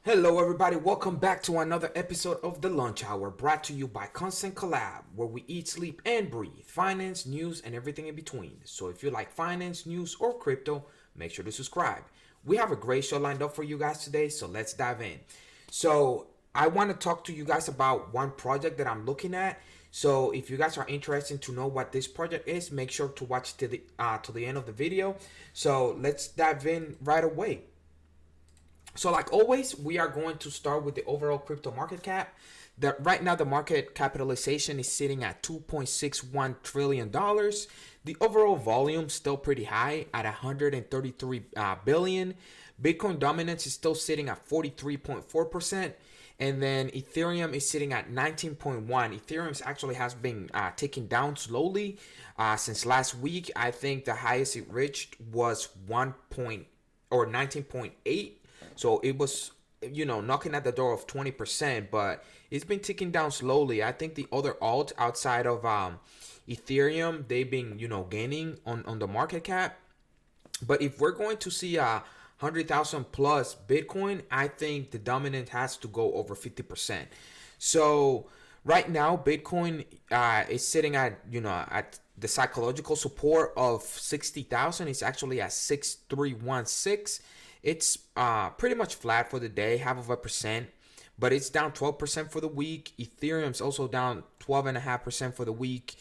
Hello, everybody. Welcome back to another episode of The Lunch Hour, brought to you by Collab, where we eat, sleep, and breathe finance, news, and everything in between. So, if you like finance, news, or crypto, make sure to subscribe. We have a great show lined up for you guys today, so let's dive in. So, I want to talk to you guys about one project that I'm looking at. So, if you guys are interested to know what this project is, make sure to watch to the end of the video. So, let's dive in right away. So like always, we are going to start with the overall crypto market cap. Right now the market capitalization is sitting at $2.61 trillion. The overall volume still pretty high at 133 billion. Bitcoin dominance is still sitting at 43.4%. And then Ethereum is sitting at 19.1. Ethereum actually has been ticking down slowly since last week. I think the highest it reached was 1 point or 19.8. So it was, knocking at the door of 20%, but it's been ticking down slowly. I think the other alt outside of Ethereum, they've been, gaining on the market cap. But if we're going to see 100,000 plus Bitcoin, I think the dominant has to go over 50%. So right now, Bitcoin is sitting at the psychological support of 60,000. It's actually at 6316. It's pretty much flat for the day, 0.5%, but it's down 12% for the week. Ethereum's also down 12.5% for the week.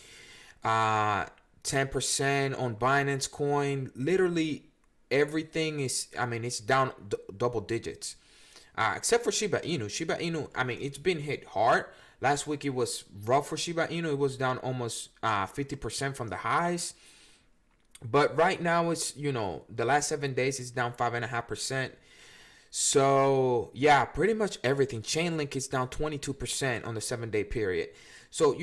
10% on Binance Coin. Literally everything is, it's down double digits. Except for Shiba Inu. Shiba Inu, it's been hit hard. Last week it was rough for Shiba Inu. It was down almost 50% from the highs. But right now it's, the last 7 days is down 5.5%. So yeah, pretty much everything. Chainlink is down 22% on the 7 day period. So,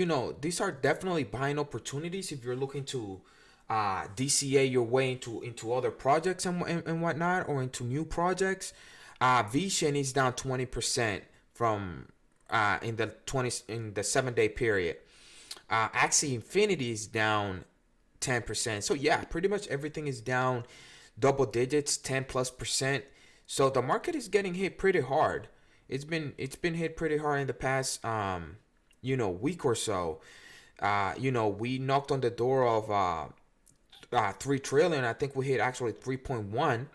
these are definitely buying opportunities if you're looking to DCA your way into other projects and whatnot, or into new projects. Vision is down 20% from in the 7 day period. Axie Infinity is down 10%. So yeah, pretty much everything is down double digits, 10+%. So the market is getting hit pretty hard. It's been hit pretty hard in the past week or so. We knocked on the door of 3 trillion. I think we hit actually 3.1,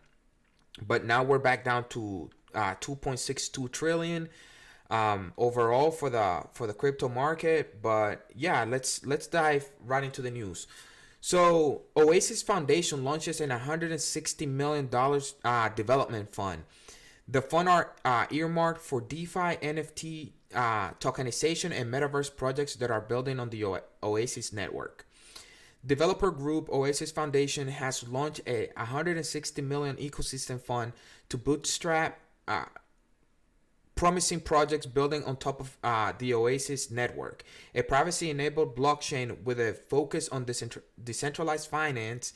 but now we're back down to 2.62 trillion overall for the crypto market. But yeah, let's dive right into the news. So, Oasis Foundation launches an $160 million development fund. The fund are earmarked for DeFi, NFT, tokenization, and Metaverse projects that are building on the Oasis network. Developer group Oasis Foundation has launched a $160 million ecosystem fund to bootstrap promising projects building on top of the Oasis network, a privacy-enabled blockchain with a focus on decentralized finance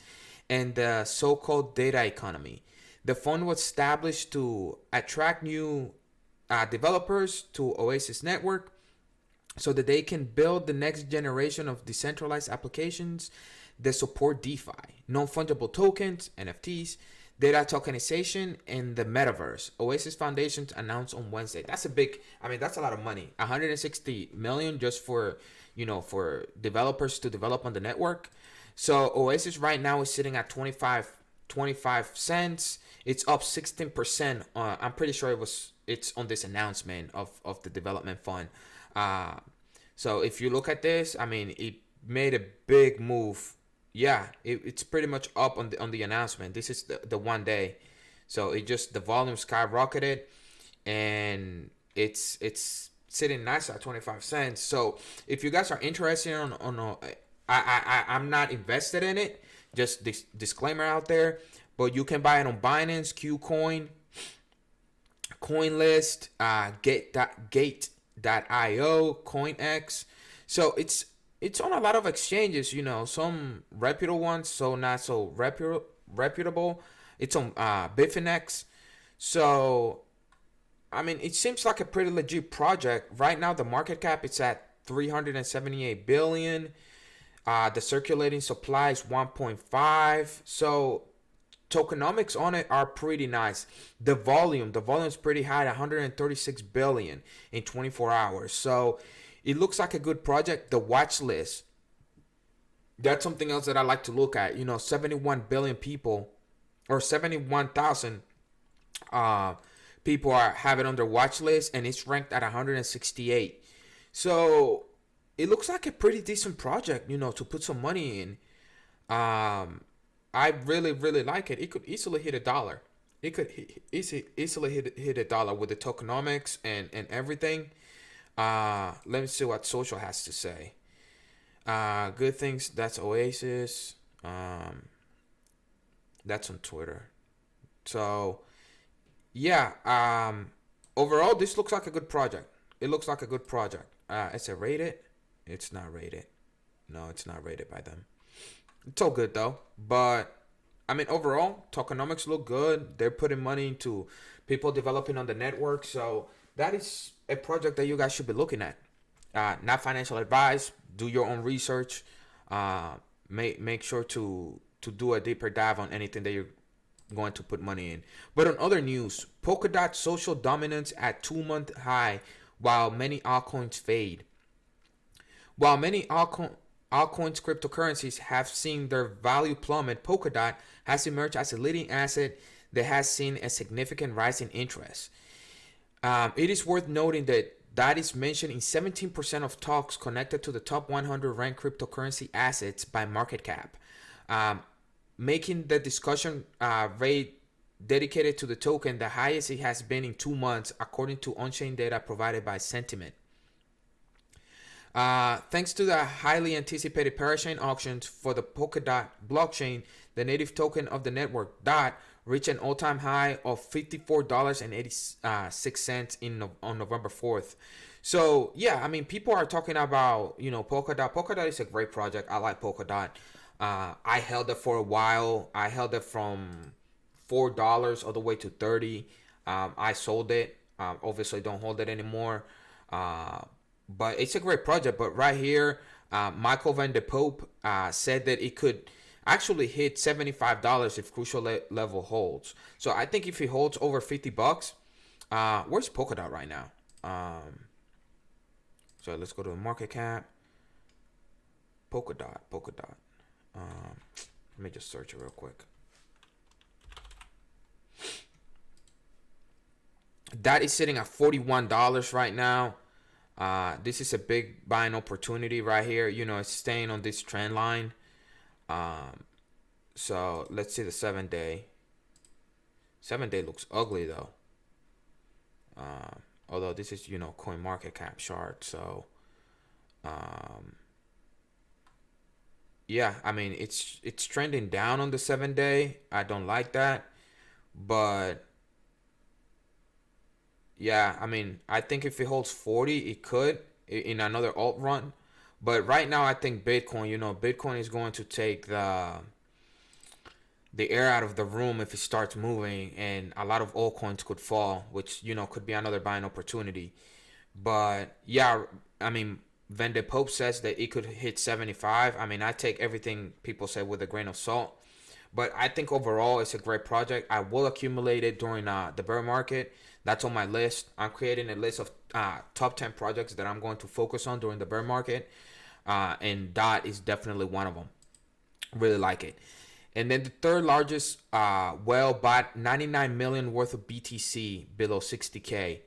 and the so-called data economy. The fund was established to attract new developers to Oasis network so that they can build the next generation of decentralized applications that support DeFi, non-fungible tokens, NFTs, data tokenization, and the metaverse. Oasis Foundations announced on Wednesday. That's that's a lot of money. 160 million just for developers to develop on the network. So Oasis right now is sitting at 25 cents. It's up 16%. I'm pretty sure it's on this announcement of the development fund. So if you look at this, it made a big move. Yeah, it's pretty much up on the announcement. This is the 1 day, so the volume skyrocketed, and it's sitting nice at 25 cents. So if you guys are interested I'm not invested in it. Just disclaimer out there, but you can buy it on Binance, KuCoin, CoinList, Gate.io, CoinX. So it's on a lot of exchanges, some reputable ones, so not so reputable. It's on Bitfinex. So, it seems like a pretty legit project. Right now, the market cap is at 378 billion. The circulating supply is 1.5. So, tokenomics on it are pretty nice. The volume is pretty high, 136 billion in 24 hours. So it looks like a good project. The watch list, that's something else that I like to look at. 71 billion people, or 71,000 uh, people have it on their watch list, and it's ranked at 168. So it looks like a pretty decent project, to put some money in. I really, really like it. It could easily hit $1. It could easily hit $1 with the tokenomics and everything. Let me see what social has to say. Good things. That's Oasis. That's on Twitter. So yeah. Overall, this looks like a good project. It looks like a good project. Is it rated? It's not rated. No, it's not rated by them. It's all good though. But I mean, overall, tokenomics look good. They're putting money into people developing on the network. So that is a project that you guys should be looking at. Not financial advice. Do your own research. Make sure to do a deeper dive on anything that you're going to put money in. But on other news, Polkadot social dominance at 2-month high, while many altcoins fade. While many altcoins cryptocurrencies have seen their value plummet, Polkadot has emerged as a leading asset that has seen a significant rise in interest. It is worth noting that is mentioned in 17% of talks connected to the top 100 ranked cryptocurrency assets by market cap, making the discussion rate dedicated to the token the highest it has been in 2 months, according to on-chain data provided by Sentiment. Thanks to the highly anticipated parachain auctions for the Polkadot blockchain, the native token of the network, DOT, reached an all-time high of $54.86 on November 4th. So yeah, I mean, people are talking about Polkadot. Polkadot is a great project. I like Polkadot. I held it for a while. I held it from $4 all the way to 30. I sold it. Obviously, don't hold it anymore. But it's a great project. But right here, Michael Van de Pope said that it could actually hit $75 if crucial level holds. So I think if it holds over $50, where's Polkadot right now? So let's go to the market cap. Polkadot. Let me just search it real quick. That is sitting at $41 right now. This is a big buying opportunity right here. It's staying on this trend line. So let's see the 7-day. 7-day looks ugly though. Although this is coin market cap chart. So yeah, I mean it's trending down on the 7-day. I don't like that, but yeah, I mean, I think if it holds 40, it could in another alt run. But right now, I think Bitcoin, Bitcoin is going to take the air out of the room if it starts moving, and a lot of altcoins could fall, which, could be another buying opportunity. But yeah, I mean, Van de Pope says that it could hit 75. I mean, I take everything people say with a grain of salt. But I think overall, it's a great project. I will accumulate it during the bear market. That's on my list. I'm creating a list of top 10 projects that I'm going to focus on during the bear market. And DOT is definitely one of them. Really like it. And then the third largest bought 99 million worth of BTC below 60K.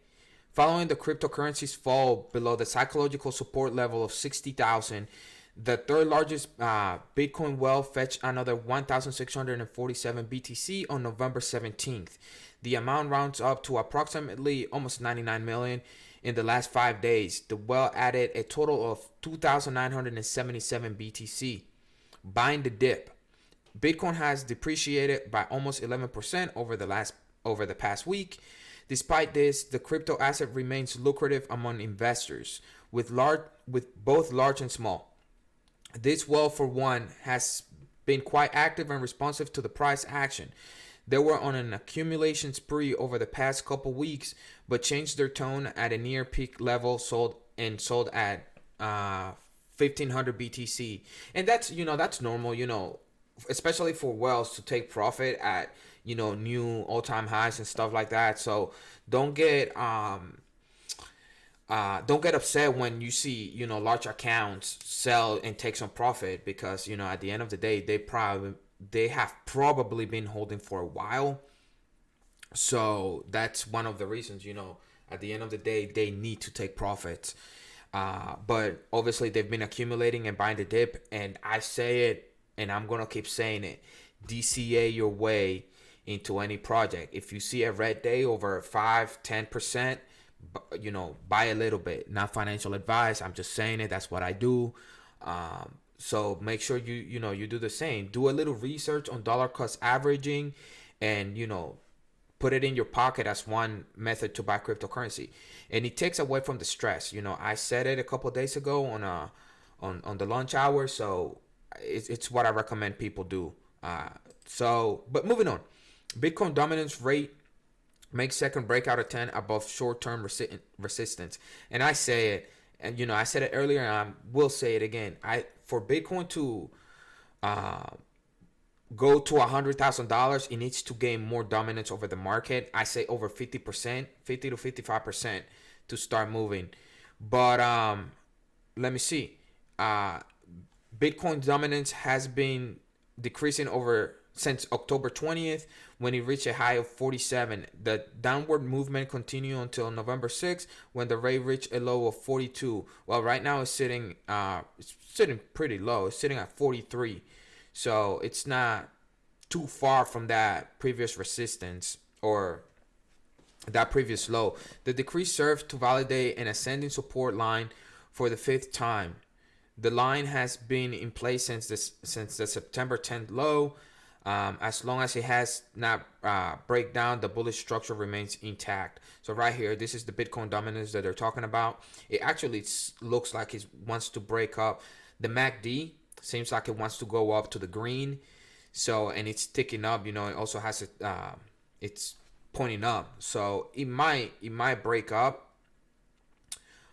Following the cryptocurrency's fall below the psychological support level of 60,000, the third largest Bitcoin whale fetched another 1,647 BTC on November 17th. The amount rounds up to approximately almost 99 million in the last 5 days. The whale added a total of 2,977 BTC. Buying the dip. Bitcoin has depreciated by almost 11% over the past week. Despite this, the crypto asset remains lucrative among investors, with both large and small. This whale, for one, has been quite active and responsive to the price action. They were on an accumulation spree over the past couple weeks, but changed their tone at a near peak level, sold at 1,500 BTC, and that's normal. especially for whales to take profit at new all-time highs and stuff like that. So don't get don't get upset when you see large accounts sell and take some profit, because at the end of the day they have probably been holding for a while. So that's one of the reasons, at the end of the day, they need to take profits. But obviously, they've been accumulating and buying the dip. And I say it, and I'm going to keep saying it: DCA your way into any project. If you see a red day over 5-10%, buy a little bit. Not financial advice. I'm just saying it. That's what I do. So make sure you do the same. Do a little research on dollar cost averaging, and put it in your pocket as one method to buy cryptocurrency, and it takes away from the stress. I said it a couple of days ago on the lunch hour, so it's what I recommend people do. But moving on, Bitcoin dominance rate makes second breakout attempt above short-term resistance, and I say it, and I said it earlier, and I will say it again. For Bitcoin to go to $100,000, it needs to gain more dominance over the market. I say over 50%, 50 to 55% to start moving. But let me see. Bitcoin dominance has been decreasing over since October 20th, when it reached a high of 47. The downward movement continued until November 6th, when the rate reached a low of 42. Well, right now it's sitting pretty low. It's sitting at 43. So it's not too far from that previous resistance or that previous low. The decrease served to validate an ascending support line for the fifth time. The line has been in place since the September 10th low. As long as it has not break down, the bullish structure remains intact. So right here, this is the Bitcoin dominance that they're talking about. It actually looks like it wants to break up. The MACD seems like it wants to go up to the green. So, and it's ticking up. It also has it's pointing up. So it might break up.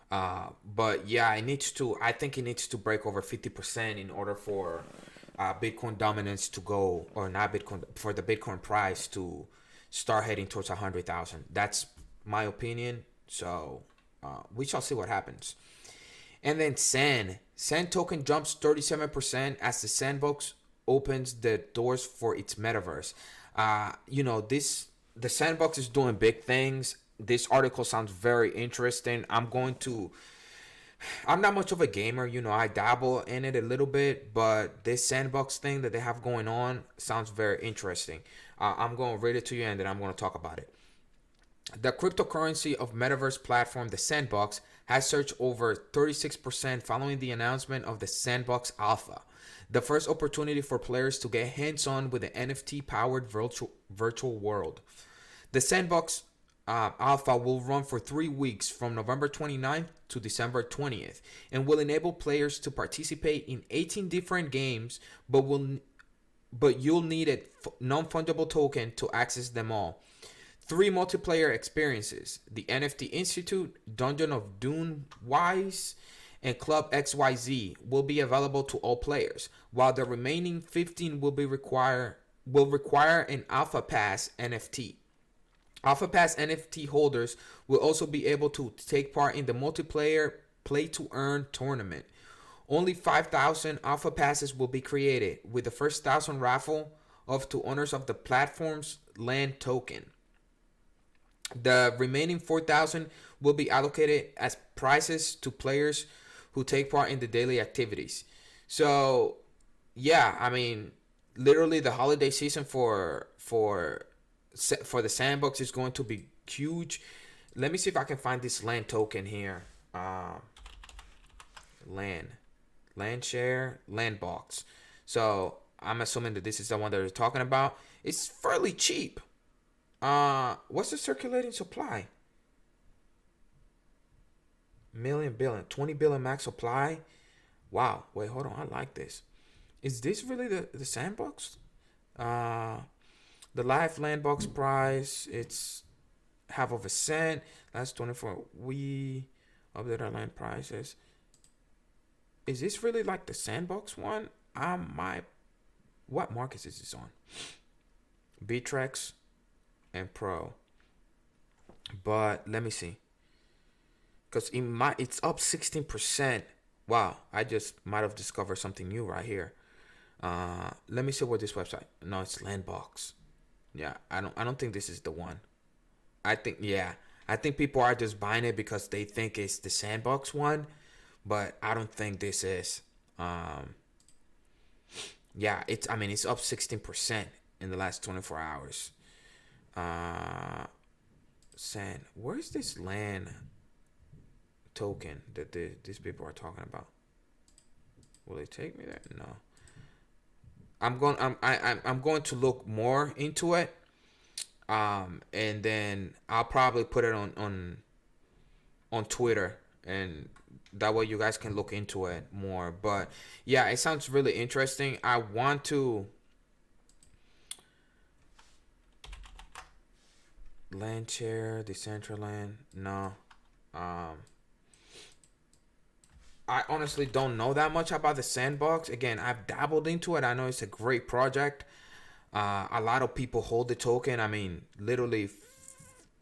But yeah, I think it needs to break over 50% in order for Bitcoin dominance to go, or not Bitcoin, for the Bitcoin price to start heading towards 100,000. That's my opinion. So we shall see what happens. And then Sand token jumps 37% as the Sandbox opens the doors for its metaverse. The Sandbox is doing big things. This article sounds very interesting. I'm not much of a gamer, I dabble in it a little bit, but this Sandbox thing that they have going on sounds very interesting. I'm going to read it to you, and then I'm going to talk about it. The cryptocurrency of Metaverse platform, the Sandbox, has surged over 36% following the announcement of the Sandbox Alpha, the first opportunity for players to get hands-on with the NFT-powered virtual world. The Sandbox Alpha will run for 3 weeks from November 29th to December 20th, and will enable players to participate in 18 different games, but you'll need a non-fungible token to access them all. 3 multiplayer experiences: the NFT Institute, Dungeon of Dune Wise, and Club XYZ will be available to all players, while the remaining 15 will require an Alpha Pass NFT. Alpha Pass NFT holders will also be able to take part in the multiplayer Play to Earn tournament. Only 5,000 Alpha Passes will be created, with the first 1,000 raffle off to owners of the platform's land token. The remaining 4,000 will be allocated as prizes to players who take part in the daily activities. So, yeah, I mean, literally the holiday season for the Sandbox is going to be huge. Let me see if I can find this land token here. Land share, land box. So I'm assuming that this is the one that they're talking about. It's fairly cheap. What's the circulating supply? Million billion, 20 billion max supply. Wow. Wait, hold on. I like this. Is this really the Sandbox? The live land box price, it's half of a cent. That's 24. We update our land prices. Is this really like the Sandbox one? I might What markets is this on? Bitrex and Pro. But let me see. Because it's up 16%. Wow, I just might have discovered something new right here. Let me see what this website. No, it's Sandbox. Yeah, I don't think this is the one. I think people are just buying it because they think it's the Sandbox one, but I don't think this is. Um, yeah, it's up 16% in the last 24 hours. Uh, where's this land token that these people are talking about? Will they take me there? No. I'm going to look more into it. And then I'll probably put it on Twitter, and that way you guys can look into it more. But yeah, it sounds really interesting. I want to land share, Decentraland. No. Um I honestly don't know that much about the Sandbox. Again, I've dabbled into it. I know it's a great project. A lot of people hold the token. I mean, literally,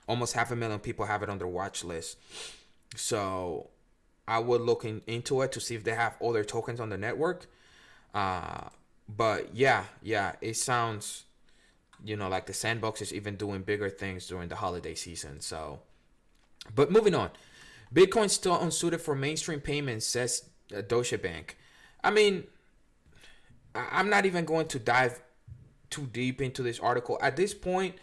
almost 500,000 people have it on their watch list. So I would look into it to see if they have other tokens on the network. Uh, but yeah, it sounds, like the Sandbox is even doing bigger things during the holiday season. So, but moving on, Bitcoin still unsuited for mainstream payments, says Deutsche Bank. I mean, I'm not even going to dive too deep into this article at this point.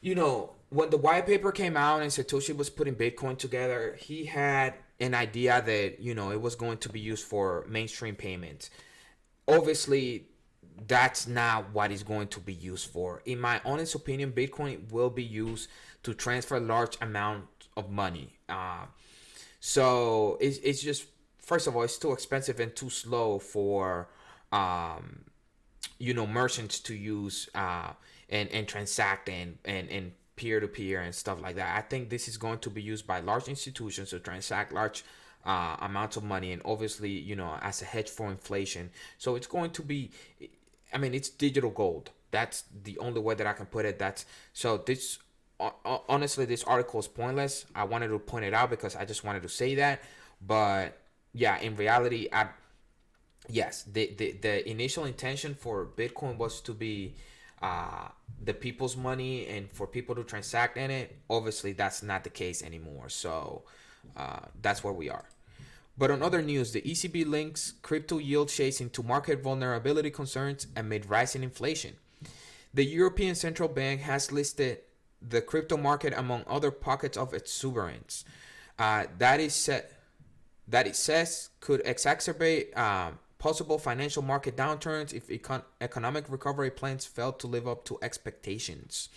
When the white paper came out and Satoshi was putting Bitcoin together, he had an idea that it was going to be used for mainstream payments. Obviously, that's not what it's going to be used for. In my honest opinion, Bitcoin will be used to transfer large amount of money. So it's just, first of all, it's too expensive and too slow for merchants to use and transact and peer to peer and stuff like that. I think this is going to be used by large institutions to transact large amounts of money, and obviously as a hedge for inflation. So it's going to be, I mean, it's digital gold. That's the only way that I can put it. Honestly, this article is pointless. I wanted to point it out because I just wanted to say that. But yeah, in reality, yes, the initial intention for Bitcoin was to be the people's money and for people to transact in it. Obviously, that's not the case anymore. So that's where we are. But on other news, the ECB links crypto yield chasing to market vulnerability concerns amid rising inflation. The European Central Bank has listed the crypto market among other pockets of its sovereigns. That it says could exacerbate possible financial market downturns if economic recovery plans fail to live up to expectations.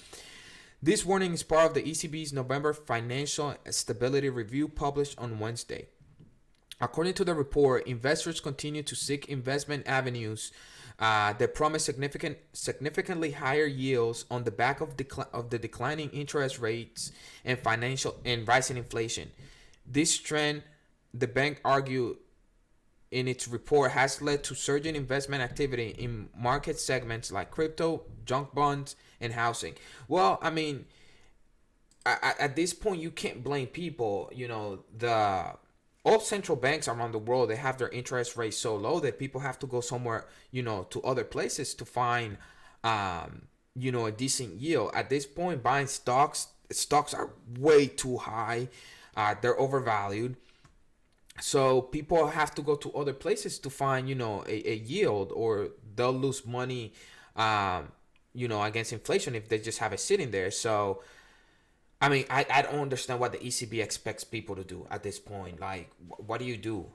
This warning is part of the ECB's November Financial Stability Review published on Wednesday. According to the report, investors continue to seek investment avenues that promise significantly higher yields on the back of the declining interest rates and rising inflation. This trend, the bank argued in its report, has led to surging investment activity in market segments like crypto, junk bonds, and housing. Well, I mean, at this point, you can't blame people. All central banks around the world, they have their interest rates so low that people have to go somewhere, to other places to find, a decent yield. At this point, buying stocks are way too high. They're overvalued. So people have to go to other places to find, a yield, or they'll lose money, against inflation if they just have it sitting there. So, I mean, I don't understand what the ECB expects people to do at this point. Like, what do you do?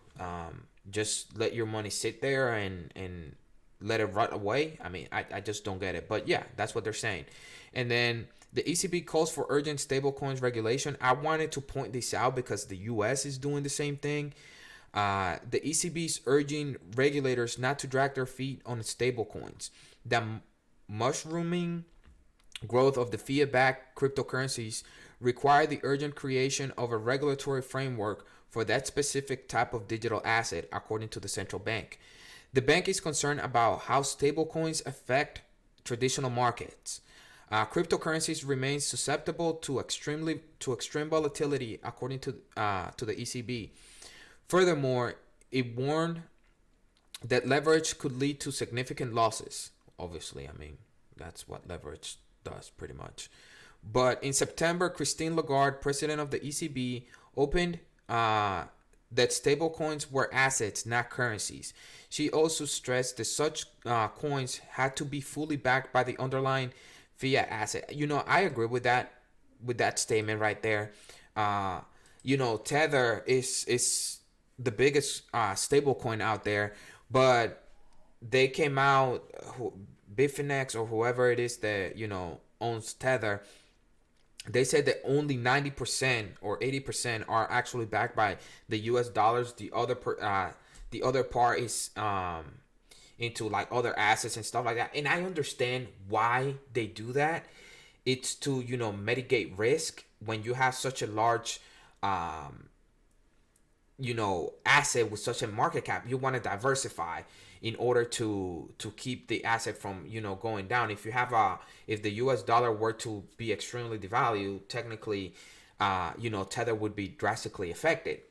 Just let your money sit there and let it rot away? I mean, I just don't get it. But yeah, that's what they're saying. And then the ECB calls for urgent stablecoins regulation. I wanted to point this out because the US is doing the same thing. The ECB is urging regulators not to drag their feet on stablecoins. The mushrooming growth of the fiat-backed cryptocurrencies require the urgent creation of a regulatory framework for that specific type of digital asset, according to the central bank. The bank is concerned about how stablecoins affect traditional markets. Cryptocurrencies remain susceptible to extreme volatility, according to the ECB. Furthermore, it warned that leverage could lead to significant losses. Obviously, I mean, that's what leverage does pretty much. But in September, Christine Lagarde, president of the ECB, opened that stablecoins were assets, not currencies. She also stressed that such coins had to be fully backed by the underlying fiat asset. I agree with that statement right there. Tether is the biggest stablecoin out there, but they came out, Bitfinex or whoever it is that owns Tether. They said that only 90% or 80% are actually backed by the U.S. dollars. The other part is into like other assets and stuff like that. And I understand why they do that. It's to mitigate risk when you have such a large asset with such a market cap. You want to diversify in order to keep the asset from going down. If the US dollar were to be extremely devalued, technically Tether would be drastically affected.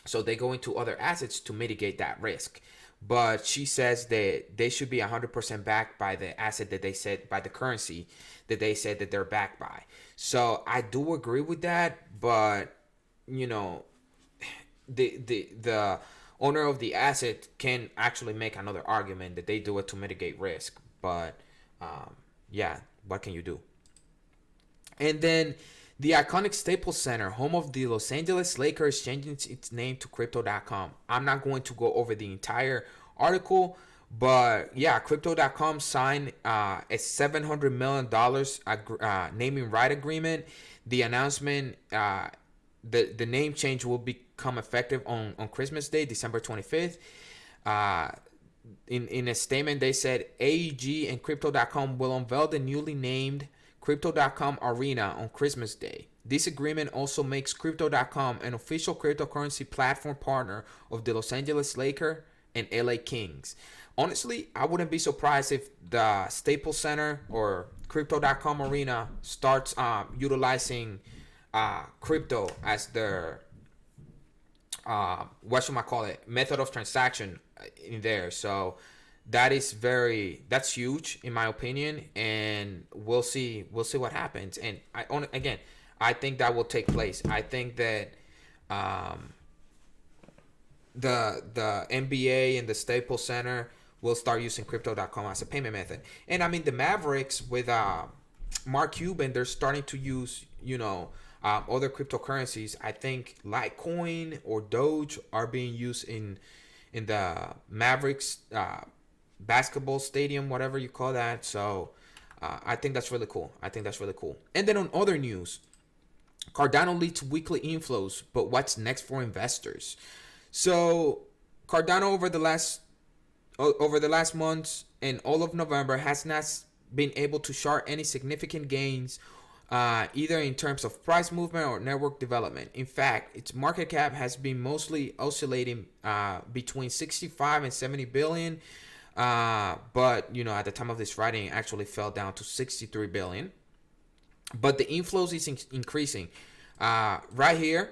So they go into other assets to mitigate that risk. But she says that they should be 100% backed by the asset that they said, by the currency that they said that they're backed by. So I do agree with that, but the owner of the asset can actually make another argument that they do it to mitigate risk. But what can you do? And then the iconic Staples Center, home of the Los Angeles Lakers, changing its name to Crypto.com. I'm not going to go over the entire article, but Crypto.com signed a $700 million naming right agreement. The announcement, the name change will become effective on Christmas Day, December 25th. In a statement, they said AEG and Crypto.com will unveil the newly named Crypto.com Arena on Christmas Day. This agreement also makes Crypto.com an official cryptocurrency platform partner of the Los Angeles Lakers and LA Kings. Honestly, I wouldn't be surprised if the Staples Center or Crypto.com Arena starts utilizing crypto as their method of transaction in there. So that's huge in my opinion, and we'll see what happens. And I think that will take place. I think that the NBA and the Staples Center will start using Crypto.com as a payment method. And I mean, the Mavericks with Mark Cuban, they're starting to use other cryptocurrencies. I think Litecoin or Doge are being used in the Mavericks basketball stadium, whatever you call that. So I think that's really cool. And then on other news, Cardano leads weekly inflows, but what's next for investors? So Cardano over the last months and all of November has not been able to chart any significant gains, either in terms of price movement or network development. In fact, its market cap has been mostly oscillating between 65 and 70 billion. But at the time of this writing, it actually fell down to 63 billion. But the inflows is increasing. Right here,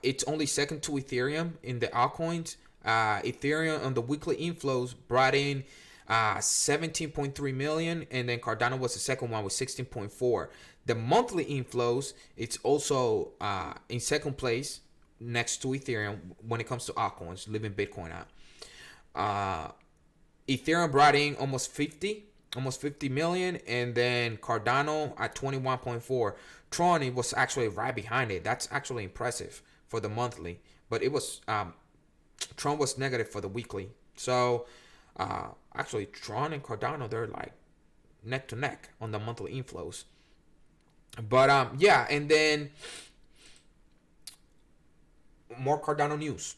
it's only second to Ethereum in the altcoins. Ethereum on the weekly inflows brought in 17.3 million, and then Cardano was the second one with 16.4. The monthly inflows, it's also in second place next to Ethereum when it comes to altcoins, leaving Bitcoin out. Ethereum brought in almost 50 million, and then Cardano at 21.4. Tron, it was actually right behind it. That's actually impressive for the monthly, but it was Tron was negative for the weekly. So actually Tron and Cardano, they're like neck to neck on the monthly inflows. But and then more Cardano news.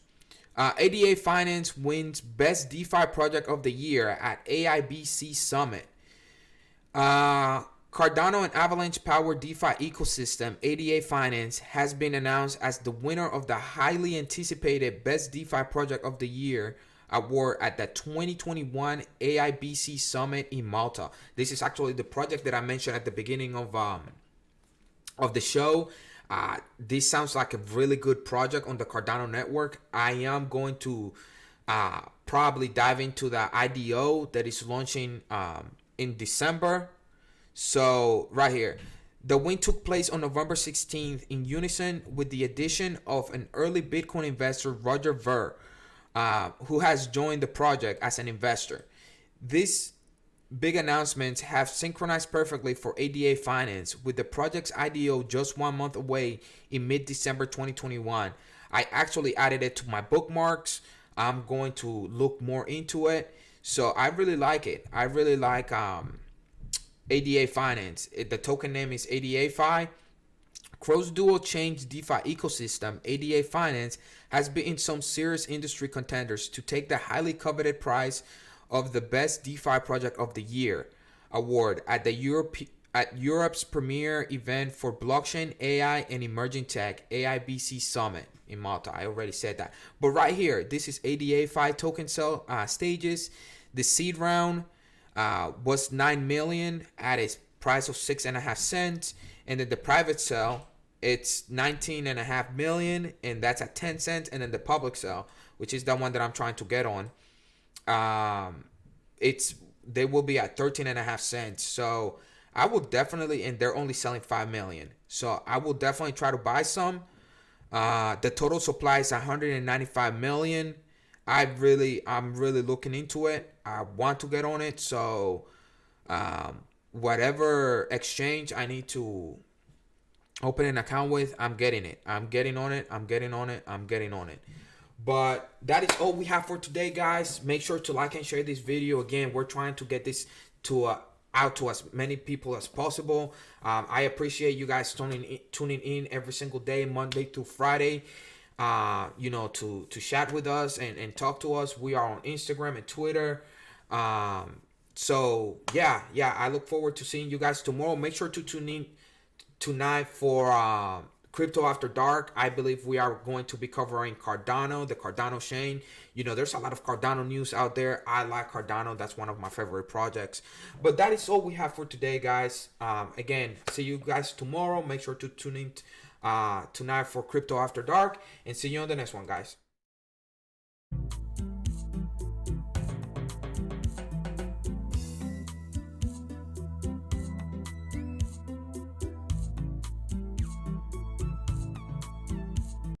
ADA Finance wins Best DeFi Project of the Year at AIBC Summit. Cardano and Avalanche-powered DeFi ecosystem, ADA Finance, has been announced as the winner of the highly anticipated Best DeFi Project of the Year award at the 2021 AIBC Summit in Malta. This is actually the project that I mentioned at the beginning of the show. This sounds like a really good project on the Cardano network. I am going to probably dive into the IDO that is launching in December. So right here, the win took place on November 16th in unison with the addition of an early Bitcoin investor, Roger Ver, who has joined the project as an investor. These big announcements have synchronized perfectly for ADA Finance, with the project's IDO just 1 month away in mid-December 2021. I actually added it to my bookmarks. I'm going to look more into it. So I really like it. I really like ADA Finance. The token name is ADA Fi. Cross-dual change DeFi ecosystem, ADA Finance has been in some serious industry contenders to take the highly coveted prize of the Best DeFi Project of the Year award at Europe's premier event for blockchain, AI, and emerging tech, AIBC Summit in Malta. I already said that. But right here, this is ADA Fi token sale stages. The seed round was 9 million at its price of 6.5 cents, and then the private sale, it's 19.5 million, and that's at 10 cents. And then the public sale, which is the one that I'm trying to get on, they will be at 13.5 cents. So I will definitely, and they're only selling 5 million, so I will definitely try to buy some. The total supply is 195 million. I'm really looking into it. I want to get on it. So whatever exchange I need to open an account with, I'm getting it. I'm getting on it. I'm getting on it. I'm getting on it. But that is all we have for today, guys. Make sure to like and share this video. Again, we're trying to get this to out to as many people as possible. I appreciate you guys tuning in every single day, Monday through Friday. To chat with us and talk to us. We are on Instagram and Twitter. So yeah, I look forward to seeing you guys tomorrow. Make sure to tune in tonight for Crypto After Dark. I believe we are going to be covering Cardano, the Cardano chain. There's a lot of Cardano news out there. I like Cardano. That's one of my favorite projects. But that is all we have for today, guys. Again, see you guys tomorrow. Make sure to tune in tonight for Crypto After Dark, and see you on the next one, guys.